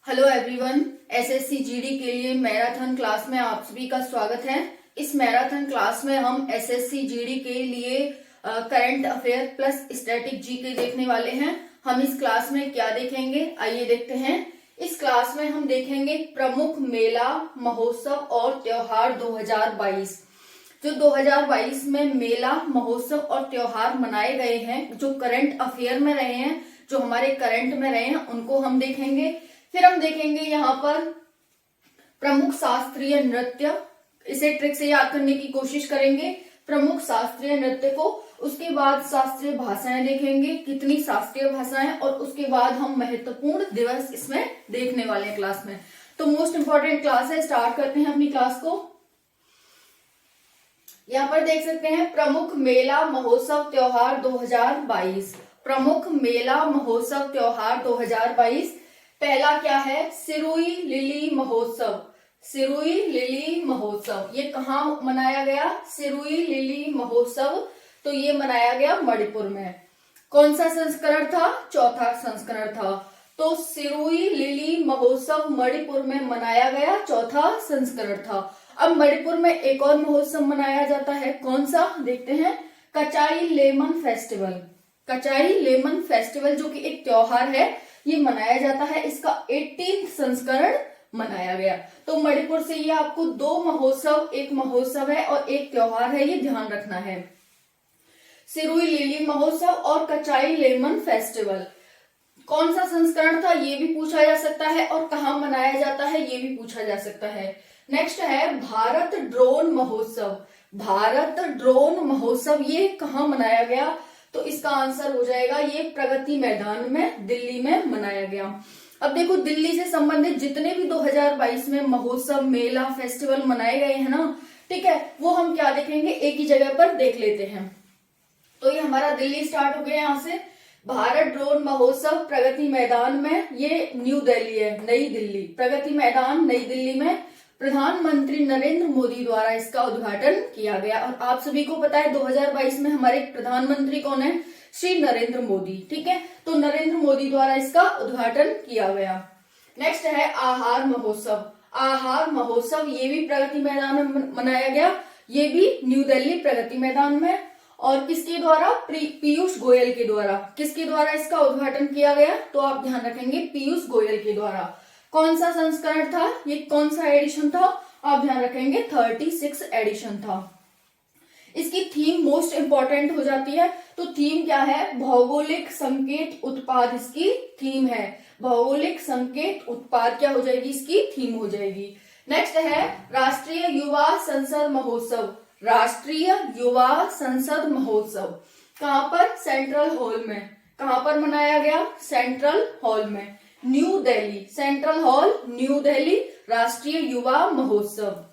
Hello everyone, SSC GD के लिए marathon class में आप सभी का स्वागत है। इस मैराथन क्लास में हम एसएससी जीडी के लिए current affair plus static GK देखने वाले हैं। हम इस क्लास में क्या देखेंगे, आइए देखते हैं। इस क्लास में हम देखेंगे प्रमुख मेला, महोत्सव और त्योहार 2022। जो 2022 में मेला, महोत्सव और त्योहार मनाए गए हैं, जो करंट अफेयर में रहे हैं, जो हमारे करंट में रहे हैं, उनको हम देखेंगे। फिर हम देखेंगे यहाँ पर प्रमुख शास्त्रीय नृत्य, इसे ट्रिक से याद करने की कोशिश करेंगे, प्रमुख शास्त्रीय नृत्य को। उसके बाद शास्त्रीय भाषाएं देखेंगे, कितनी शास्त्रीय भाषाएं, और उसके बाद हम महत्वपूर्ण दिवस इसमें देखने वाले हैं क्लास में। तो मोस्ट इंपॉर्टेंट क्लास है, स्टार्ट करते हैं अपनी क्लास को। यहाँ पर देख सकते हैं प्रमुख मेला, महोत्सव, त्योहार 2022। प्रमुख मेला, महोत्सव, त्योहार 2022। पहला क्या है, सिरुई लिली महोत्सव। सिरुई लिली महोत्सव ये कहाँ मनाया गया? सिरुई लिली महोत्सव तो ये मनाया गया मणिपुर में। कौन सा संस्करण था? चौथा संस्करण था। तो सिरुई लिली महोत्सव मणिपुर में मनाया गया, चौथा संस्करण था। अब मणिपुर में एक और महोत्सव मनाया जाता है, कौन सा देखते हैं, कचाई लेमन फेस्टिवल। कचाई लेमन फेस्टिवल जो कि एक त्योहार है, ये मनाया जाता है। इसका 18th संस्करण मनाया गया। तो मणिपुर से ये आपको दो महोत्सव, एक महोत्सव है और एक त्योहार है, ये ध्यान रखना है। सिरुई लिली महोत्सव और कचाई लेमन फेस्टिवल कौन सा संस्करण था, ये भी पूछा जा सकता है, और कहाँ मनाया जाता है, ये भी पूछा जा सकता है। नेक्स्ट है भारत ड्रोन महोत्सव। भारत ड्रोन महोत्सव ये कहाँ मनाया गया? तो इसका आंसर हो जाएगा ये प्रगति मैदान में, दिल्ली में मनाया गया। अब देखो, दिल्ली से संबंधित जितने भी 2022 में महोत्सव, मेला, फेस्टिवल मनाए गए हैं ना, ठीक है, वो हम क्या देखेंगे, एक ही जगह पर देख लेते हैं। तो ये हमारा दिल्ली स्टार्ट हो गया यहाँ से। भारत ड्रोन महोत्सव प्रगति मैदान में, ये न्यू दिल्ली है, नई दिल्ली। प्रगति मैदान नई दिल्ली में प्रधानमंत्री नरेंद्र मोदी द्वारा इसका उद्घाटन किया गया। और आप सभी को पता है 2022 में हमारे प्रधानमंत्री कौन है? श्री नरेंद्र मोदी, ठीक है। तो नरेंद्र मोदी द्वारा इसका उद्घाटन किया गया। नेक्स्ट है आहार महोत्सव। आहार महोत्सव ये भी प्रगति मैदान में मनाया गया, ये भी न्यू दिल्ली प्रगति मैदान में। और किसके द्वारा? पीयूष गोयल के द्वारा। किसके द्वारा इसका उद्घाटन किया गया? तो आप ध्यान रखेंगे पीयूष गोयल के द्वारा। कौन सा संस्करण था ये, कौन सा एडिशन था? आप ध्यान रखेंगे 36 एडिशन था। इसकी थीम मोस्ट इंपॉर्टेंट हो जाती है। तो थीम क्या है? भौगोलिक संकेत उत्पाद इसकी थीम है। भौगोलिक संकेत उत्पाद क्या हो जाएगी? इसकी थीम हो जाएगी। नेक्स्ट है राष्ट्रीय युवा संसद महोत्सव। राष्ट्रीय युवा संसद महोत्सव कहां पर? सेंट्रल हॉल में। कहां पर मनाया गया? सेंट्रल हॉल में, new Delhi. Central hall, new Delhi, राष्ट्रीय युवा महोत्सव।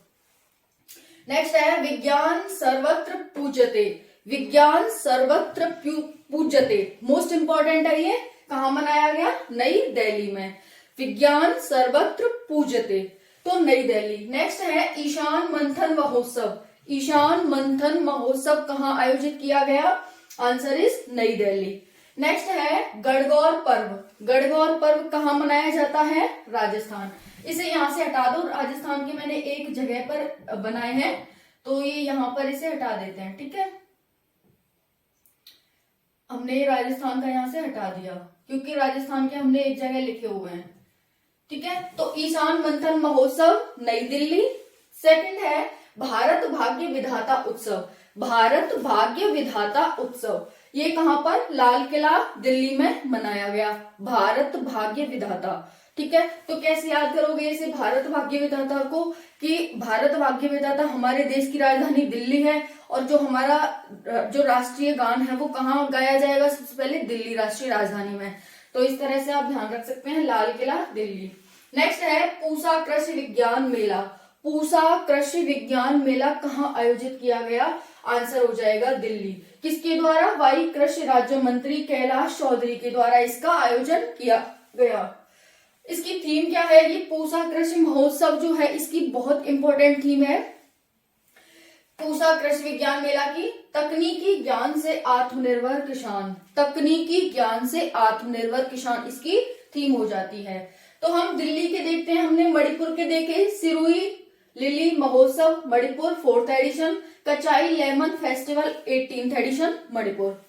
नेक्स्ट है विज्ञान सर्वत्र पूज्यते। विज्ञान सर्वत्र पूज्यते मोस्ट इंपॉर्टेंट है, ये कहाँ मनाया गया? नई दिल्ली में। विज्ञान सर्वत्र पूज्यते तो नई दिल्ली। नेक्स्ट है ईशान मंथन महोत्सव। ईशान मंथन महोत्सव कहाँ आयोजित किया गया? आंसर इज नई दिल्ली। नेक्स्ट है गणगौर पर्व। गणगौर पर्व कहाँ मनाया जाता है? राजस्थान। इसे यहाँ से हटा दो, राजस्थान के मैंने एक जगह पर बनाए हैं, तो ये यहाँ पर इसे हटा देते हैं, ठीक है। हमने राजस्थान का यहाँ से हटा दिया क्योंकि राजस्थान के हमने एक जगह लिखे हुए हैं, ठीक है। तो ईशान मंथन महोत्सव नई दिल्ली। सेकंड है भारत भाग्य विधाता उत्सव। भारत भाग्य विधाता उत्सव ये कहां पर? लाल किला दिल्ली में मनाया गया। भारत भाग्य विधाता, ठीक है। तो कैसे याद करोगे इसे, भारत भाग्य विधाता को, कि भारत भाग्य विधाता हमारे देश की राजधानी दिल्ली है, और जो हमारा जो राष्ट्रीय गान है वो कहाँ गाया जाएगा? सबसे पहले दिल्ली राष्ट्रीय राजधानी में। तो इस तरह से आप ध्यान रख सकते हैं, लाल किला दिल्ली। नेक्स्ट है पूसा कृषि विज्ञान मेला। पूसा कृषि विज्ञान मेला कहाँ आयोजित किया गया? आंसर हो जाएगा दिल्ली। किसके द्वारा? वाई कृषि राज्य मंत्री कैलाश चौधरी के द्वारा इसका आयोजन किया गया। इसकी थीम क्या है? ये पूसा कृषि महोत्सव जो है, इसकी बहुत इंपॉर्टेंट थीम है पूसा कृषि विज्ञान मेला की, तकनीकी ज्ञान से आत्मनिर्भर किसान। तकनीकी ज्ञान से आत्मनिर्भर किसान इसकी थीम हो जाती है। तो हम दिल्ली के देखते हैं, हमने मणिपुर के देखे, सिरुई लिली महोत्सव Manipur 4th edition, Kachai lemon festival 18th edition Manipur.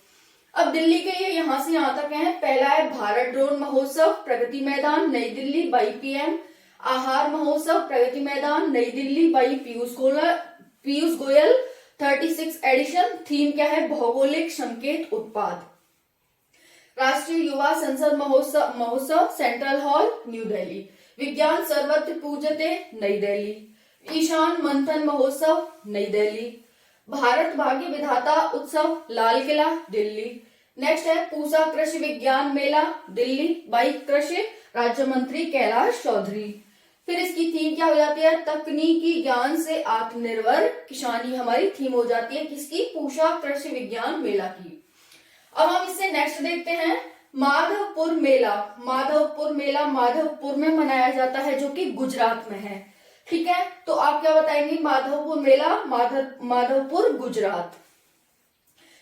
अब दिल्ली के ये यहां से यहां तक हैं। पहला है भारत ड्रोन महोत्सव प्रगति मैदान नई दिल्ली बाई पीएम, आहार महोत्सव Pragati Maidan Nai Delhi by Piyush Goyal 36 edition. Theme क्या है? भौगोलिक संकेत उत्पाद। राष्ट्रीय युवा संसद महोत्सव सेंट्रल हॉल न्यू दिल्ली। विज्ञान सर्वत्र पूजते नई दिल्ली। ईशान मंथन महोत्सव नई दिल्ली। भारत भाग्य विधाता उत्सव लाल किला दिल्ली। नेक्स्ट है पूसा कृषि विज्ञान मेला दिल्ली बाई कृषि राज्य मंत्री कैलाश चौधरी। फिर इसकी थीम क्या हो जाती है? तकनीकी ज्ञान से आत्मनिर्भर किसानी हमारी थीम हो जाती है किसकी? पूसा कृषि विज्ञान मेला की। अब हम इससे नेक्स्ट देखते हैं माधवपुर मेला। माधवपुर मेला माधवपुर में मनाया जाता है जो कि गुजरात में है। ठीक है, तो आप क्या बताएंगे? माधवपुर मेला माधवपुर गुजरात।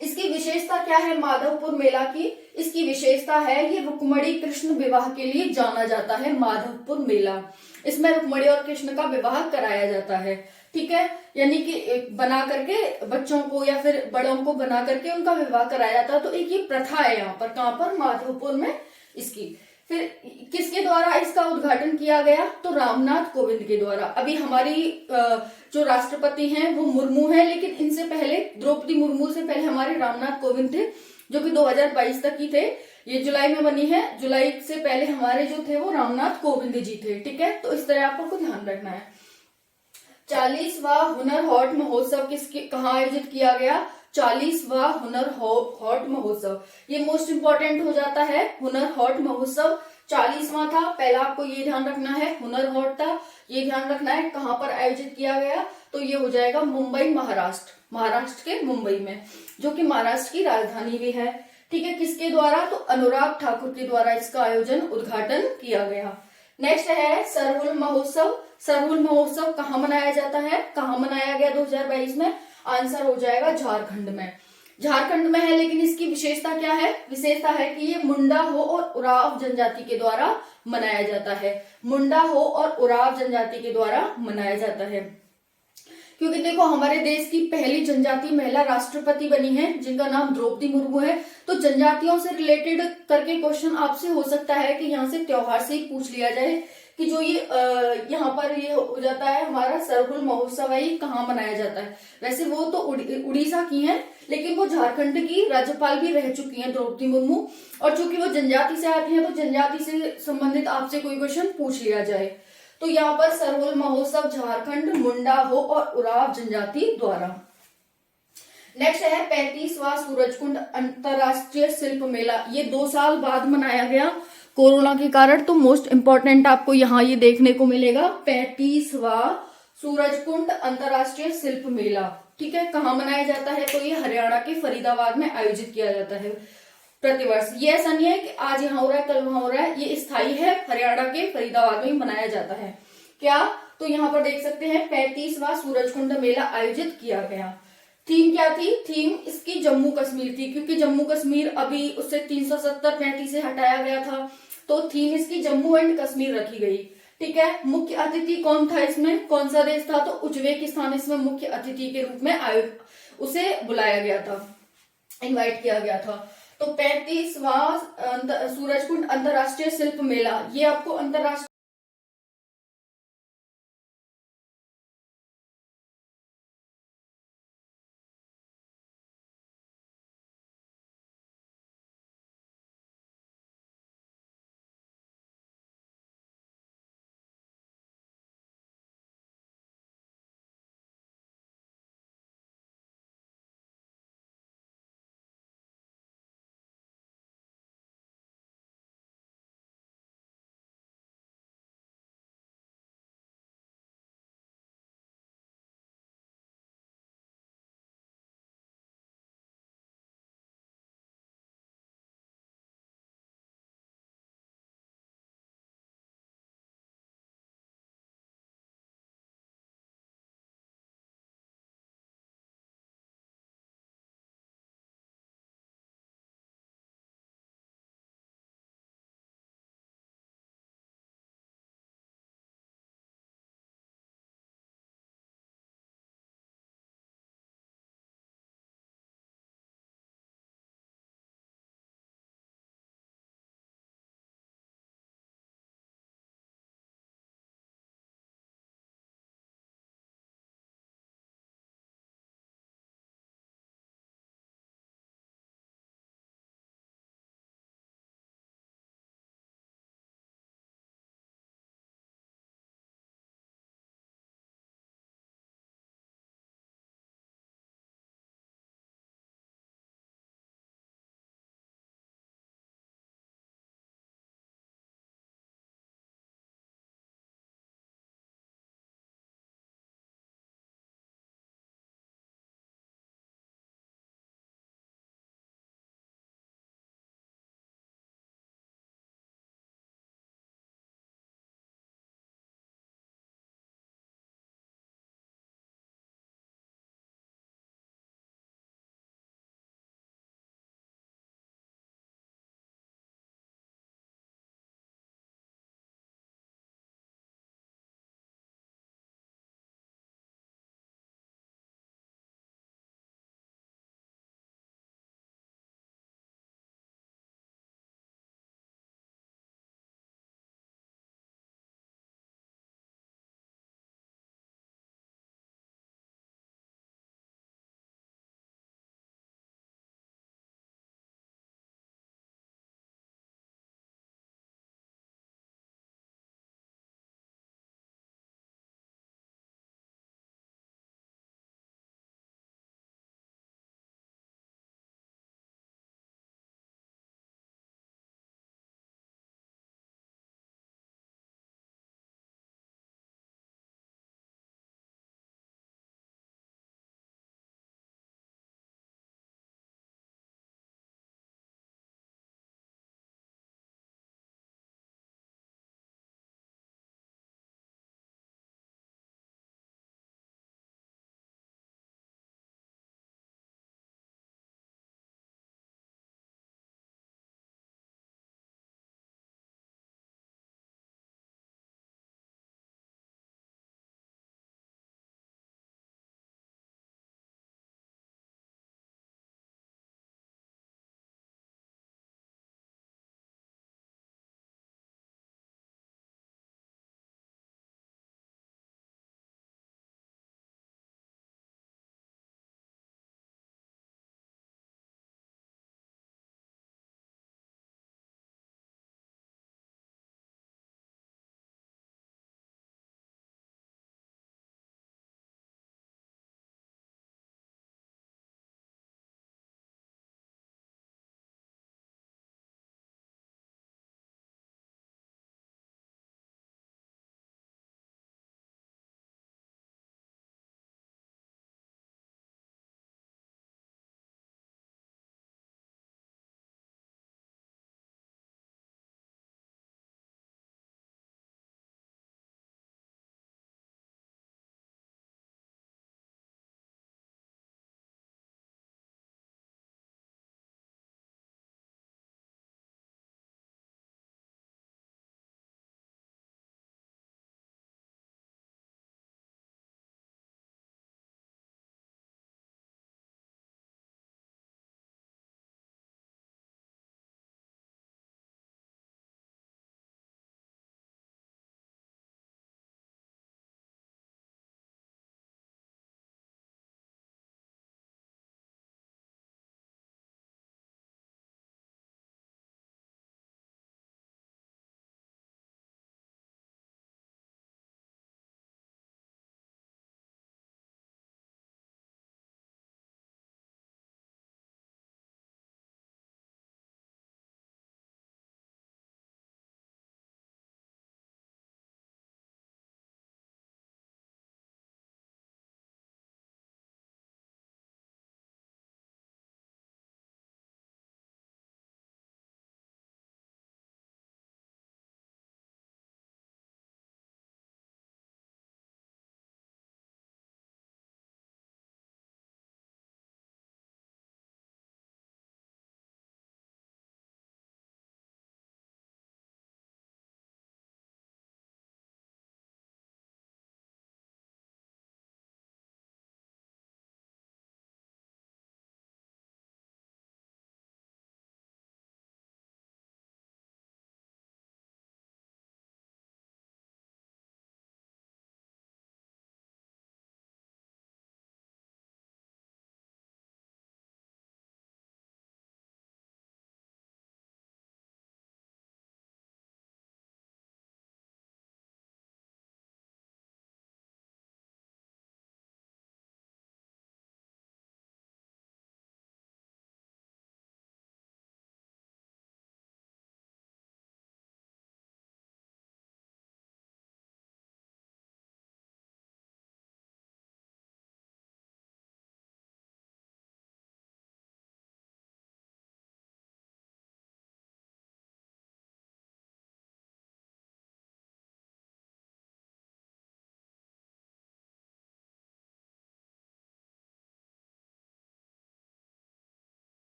इसकी विशेषता क्या है माधवपुर मेला की? इसकी विशेषता है ये रुक्मणी कृष्ण विवाह के लिए जाना जाता है माधवपुर मेला। इसमें रुक्मणी और कृष्ण का विवाह कराया जाता है। ठीक है, यानी कि बना करके बच्चों को या फिर बड़ों को बना करके उनका विवाह कराया जाता है। तो एक ये प्रथा है यहाँ पर, कहां पर? माधवपुर में इसकी। फिर किसके द्वारा इसका उद्घाटन किया गया? तो रामनाथ कोविंद के द्वारा। अभी हमारी जो राष्ट्रपति हैं वो मुर्मू हैं, लेकिन इनसे पहले द्रौपदी मुर्मू से पहले हमारे रामनाथ कोविंद थे जो कि 2022 तक ही थे। ये जुलाई में बनी है, जुलाई से पहले हमारे जो थे वो रामनाथ कोविंद जी थे। ठीक है, तो इस तरह आपको ध्यान रखना है। 40वां हुनर हाट महोत्सव कहाँ आयोजित किया गया? 40वां हुनर हाट महोत्सव। ये मोस्ट इंपॉर्टेंट हो जाता है। हुनर हाट महोत्सव 40वां था। पहला आपको ये ध्यान रखना है हुनर हाट था, ये ध्यान रखना है कहाँ पर आयोजित किया गया। तो ये हो जाएगा मुंबई महाराष्ट्र के मुंबई में, जो कि महाराष्ट्र की राजधानी भी है। ठीक है, किसके द्वारा? तो अनुराग ठाकुर के द्वारा इसका आयोजन उद्घाटन किया गया। नेक्स्ट है सरहुल महोत्सव। सरहुल महोत्सव कहाँ मनाया जाता है? कहाँ मनाया गया 2022 में? आंसर हो जाएगा झारखंड में। झारखंड में है, लेकिन इसकी विशेषता क्या है? विशेषता है कि ये मुंडा हो और उरांव जनजाति के द्वारा मनाया जाता है। मुंडा हो और उरांव जनजाति के द्वारा मनाया जाता है, क्योंकि देखो हमारे देश की पहली जनजाति महिला राष्ट्रपति बनी है जिनका नाम द्रौपदी मुर्मू है। तो जनजातियों से रिलेटेड करके क्वेश्चन आपसे हो सकता है कि यहाँ से त्योहार से ही पूछ लिया जाए कि जो ये यहाँ पर ये हो जाता है हमारा सरहुल महोत्सव है, ये कहाँ मनाया जाता है। वैसे वो तो उड़ीसा की हैं, लेकिन वो झारखंड की राज्यपाल भी रह चुकी हैं द्रौपदी मुर्मू। और चूंकि वो जनजाति से आती है तो जनजाति से संबंधित आपसे कोई क्वेश्चन पूछ लिया जाए। तो यहाँ पर सरहुल महोत्सव झारखंड मुंडा हो और उरांव जनजाति द्वारा। नेक्स्ट है 35वां सूरजकुंड अंतरराष्ट्रीय शिल्प मेला। ये 2 साल बाद मनाया गया कोरोना के कारण। तो मोस्ट इंपॉर्टेंट आपको यहाँ ये देखने को मिलेगा 35वां सूरजकुंड अंतरराष्ट्रीय शिल्प मेला। ठीक है, कहाँ मनाया जाता है? तो ये हरियाणा के फरीदाबाद में आयोजित किया जाता है प्रतिवर्ष। ये ऐसा नहीं है कि आज यहाँ हो रहा है कल वहां हो रहा है, ये स्थायी है, हरियाणा के फरीदाबाद में ही मनाया जाता है। क्या? तो यहाँ पर देख सकते हैं 35वां सूरजकुंड मेला आयोजित किया गया। थीम क्या थी? थीम इसकी जम्मू कश्मीर थी, क्योंकि जम्मू कश्मीर अभी उससे 370-35 से हटाया गया था। तो थीम इसकी जम्मू एंड कश्मीर रखी गई। ठीक है, मुख्य अतिथि कौन था इसमें? कौन सा देश था? तो उज्बेकिस्तान इसमें मुख्य अतिथि के रूप में उसे बुलाया गया था, इन्वाइट किया गया था। तो 35वां सूरजकुंड अंतरराष्ट्रीय शिल्प मेला, ये आपको अंतरराष्ट्रीय